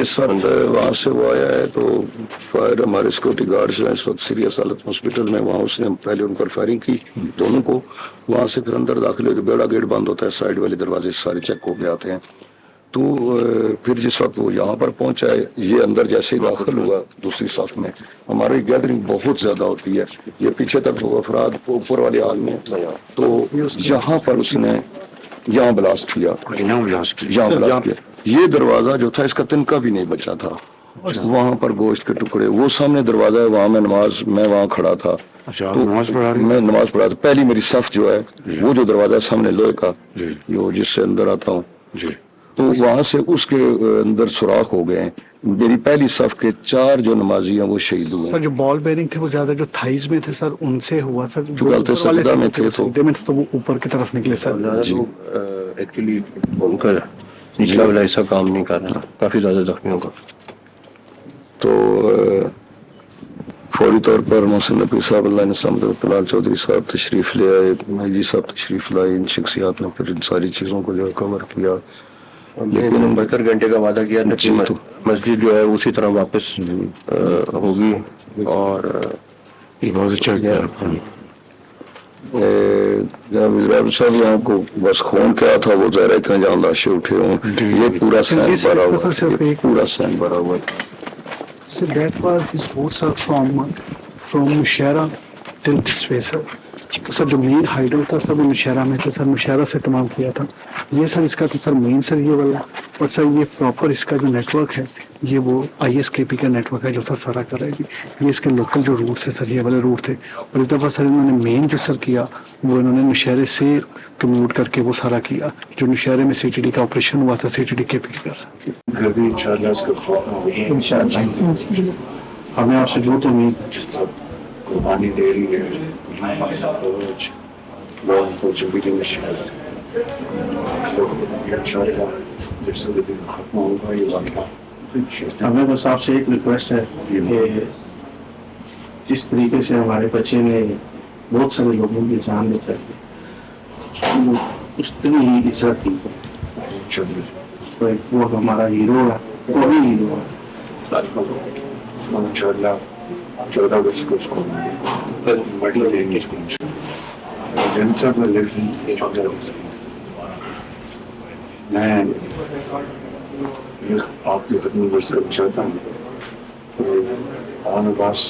जिस वक्त वहाँ से वो आया है तो फायर हमारे सिक्योरिटी गार्ड्स हैं इस वक्त सीरियस हालत हॉस्पिटल में, वहाँ उसने पहले उन पर फायरिंग की दोनों को, वहाँ से फिर अंदर दाखिल हुए तो बड़ा गेट बंद होता है, साइड वाले दरवाजे सारे चेक होके आते हैं। तो फिर जिस वक्त वो यहाँ पर पहुंचा है, ये अंदर जैसे ही दाखिल हुआ दूसरी साफ में, हमारी गैदरिंग बहुत ज्यादा होती है, ये पीछे तक वो अफराद ऊपर वाले हाल में, तो यहाँ पर उसने यहाँ ब्लास्ट किया, यहाँ ब्लास्ट किया। ये दरवाजा जो था इसका तिनका भी नहीं बचा था, वहाँ पर गोश्त के टुकड़े, वो सामने दरवाजा है, वहाँ मैं वहाँ खड़ा था, तो मैं नमाज पढ़ा था। पहली मेरी सफ जो है वो जो दरवाजा सामने लोहे का जो जिससे अंदर आता हूँ, तो वहाँ से उसके अंदर सुराख हो गए हैं। मेरी पहली सफ के 4 जो नमाजी हैं वो शहीद हुए। सर जो बॉल बेयरिंग थे वो ज्यादा जो थाइज में थे सर उनसे हुआ सर, जो गलते सजदा में थे तो वो ऊपर की तरफ निकले सर। एक्चुअली उनका निचला वाला ऐसा काम नहीं कर रहा, काफी ज्यादा जख्मियों का। तो फौरी तौर पर मोहसिन नबी साहब अल्लाह ने बिलाल चौधरी साहब तशरीफ ले आए, मेहदी साहब तशरीफ लाए, इन शख्सियात ने फिर इन सारी चीज़ों को जो कवर किया, लेकिन 72 घंटे का वादा किया कि मस्जिद जो है उसी तरह वापस होगी। और जनाब साहब यहाँ को बस खून क्या था वो ज़रा इतने जहाँ लाशें उठे हों, ये पूरा सैन भरा हुआ, पूरा सैन भरा हुआ। So that was his route sir from Nushaira till this way sir. तो सर जो मेन हाइडल था सर वो नौशहरा में था सर, नौशहरा से तमाम किया था ये सर। इसका तो सर मेन सर ये वाला, और सर ये प्रॉपर इसका जो नेटवर्क है ये वो ISKP का नेटवर्क है जो सर सारा कर रहा है। ये इसके लोकल जो रूट्स है सर ये वाले रूट थे, और इस दफ़ा सर इन्होंने मेन जो सर किया वो इन्होंने नौशहरे से कम्यूट करके वो सारा किया, जो नौशहरे में CTD का ऑपरेशन हुआ था, CTD-KP का सर। हमें आपसे बहुत उम्मीद जिस तरह कुर्बानी दे रही है खत्म होगा ये वाक़या। हमें बस आपसे एक रिक्वेस्ट है कि जिस तरीके से हमारे बच्चे ने बहुत सारे लोगों की जान बचाई, उस तरह ही इज्जत दी, तो वो हमारा हीरो है, वो भी हीरो है। उसको इंशाअल्लाह 14 अगस्त को उसको मेडल देंगे इसको इंशाअल्लाह। मैं आपकी खिदमत में सिर्फ चाहता हूँ कि आन अब्बास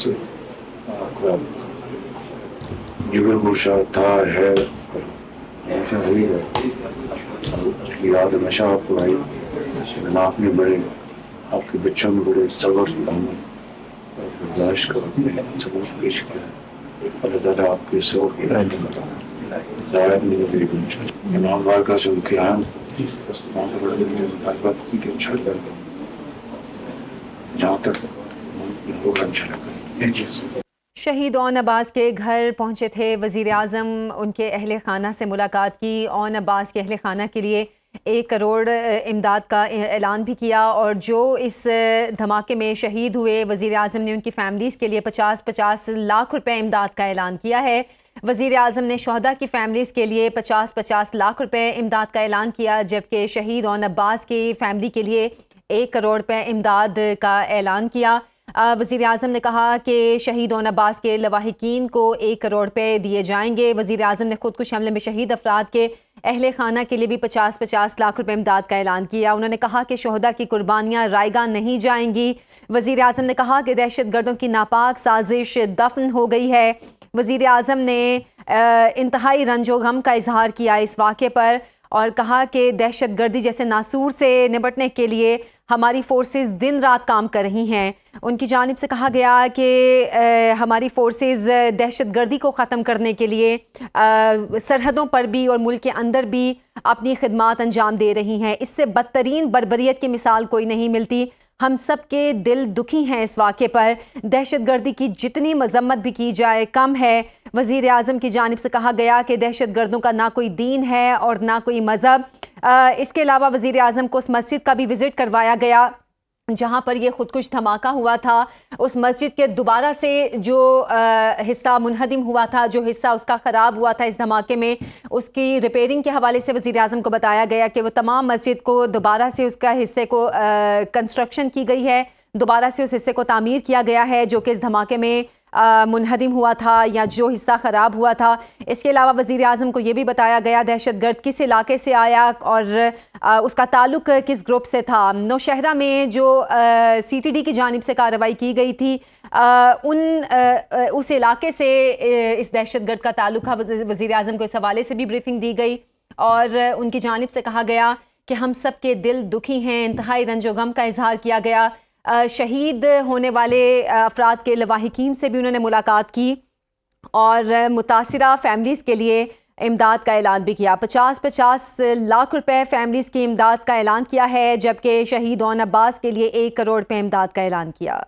जिगर गुशा था है हमेशा हुई है, उसकी याद हमेशा आपको आई। आप में बड़े, आपके बच्चों में बड़े सबर बर्दाश्त कर अपने सबूत पेश किया। अल्लाह ताला आपके सबर ज़ाहिर नहीं तेरी गुंजाइश इमाम बारका से उनके आम बात की कि इंशाअल्लाह जहाँ तक होगा इंशाअल्लाह। शहीद ओन अब्बास के घर पहुंचे थे वज़ीर आज़म, उनके अहल खाना से मुलाकात की। ओन अब्बास के अहल खाना के लिए 1 करोड़ इमदाद का ऐलान भी किया, और जो इस धमाके में शहीद हुए वज़ीर आज़म ने उनकी फ़ैमिलीज़ के लिए 50-50 लाख रुपए इमदाद का ऐलान किया है। वज़ीर आज़म ने शहदा की फ़ैमिलीज़ के लिए 50-50 लाख रुपए इमदाद का ऐलान किया, जबकि शहीद ओन अब्बास की फ़ैमिली के लिए 1 करोड़ रुपए इमदाद का ऐलान किया। वज़ीर आज़म ने कहा कि शहीद ओन अब्बास के लवाहिकीन को 1 करोड़ रुपए दिए जाएंगे। वज़ीर आज़म ने खुदकुश हमले में शहीद अफराद के अहले खाना के लिए भी 50-50 लाख रुपए इमदाद का ऐलान किया। उन्होंने कहा कि शहदा की कुर्बानियाँ रायगा नहीं जाएंगी। वज़ीर आज़म ने कहा कि दहशत गर्दों की नापाक साजिश दफन हो गई है। वज़ीर आज़म ने इंतहाई रंजो गम का इजहार किया इस वाक़े पर, और कहा कि दहशत गर्दी जैसे नासूर से निपटने के लिए हमारी फोर्सेस दिन रात काम कर रही हैं। उनकी जानिब से कहा गया कि हमारी फोर्सेस दहशत गर्दी को ख़त्म करने के लिए सरहदों पर भी और मुल्क के अंदर भी अपनी खिदमात अंजाम दे रही हैं। इससे बदतरीन बर्बरियत की मिसाल कोई नहीं मिलती। हम सब के दिल दुखी हैं इस वाक़े पर। दहशत गर्दी की जितनी मजम्मत भी की जाए कम है। वज़ीर आज़म की जानिब से कहा गया कि दहशत गर्दों का ना कोई दीन है और ना कोई मज़हब। इसके अलावा वज़ीर आज़म को उस मस्जिद का भी विज़िट करवाया गया جہاں پر یہ خودکش دھماکہ ہوا تھا، اس مسجد کے دوبارہ سے جو حصہ منہدم ہوا تھا، جو حصہ اس کا خراب ہوا تھا اس دھماکے میں، اس کی ریپیرنگ کے حوالے سے وزیر اعظم کو بتایا گیا کہ وہ تمام مسجد کو دوبارہ سے اس کا حصے کو کنسٹرکشن کی گئی ہے، دوبارہ سے اس حصے کو تعمیر کیا گیا ہے جو کہ اس دھماکے میں منہدم ہوا تھا یا جو حصہ خراب ہوا تھا۔ اس کے علاوہ وزیر اعظم کو یہ بھی بتایا گیا دہشت گرد کس علاقے سے آیا اور اس کا تعلق کس گروپ سے تھا۔ نوشہرہ میں جو سی ٹی ڈی کی جانب سے کارروائی کی گئی تھی، اس علاقے سے اس دہشت گرد کا تعلق تھا۔ وزیر اعظم کو اس حوالے سے بھی بریفنگ دی گئی اور ان کی جانب سے کہا گیا کہ ہم سب کے دل دکھی ہیں، انتہائی رنج و غم کا اظہار کیا گیا۔ شہید ہونے والے افراد کے لواحقین سے بھی انہوں نے ملاقات کی اور متاثرہ فیملیز کے لیے امداد کا اعلان بھی کیا۔ 50 لاکھ روپے فیملیز کی امداد کا اعلان کیا ہے، جبکہ شہید اون عباس کے لیے 1 کروڑ روپے امداد کا اعلان کیا۔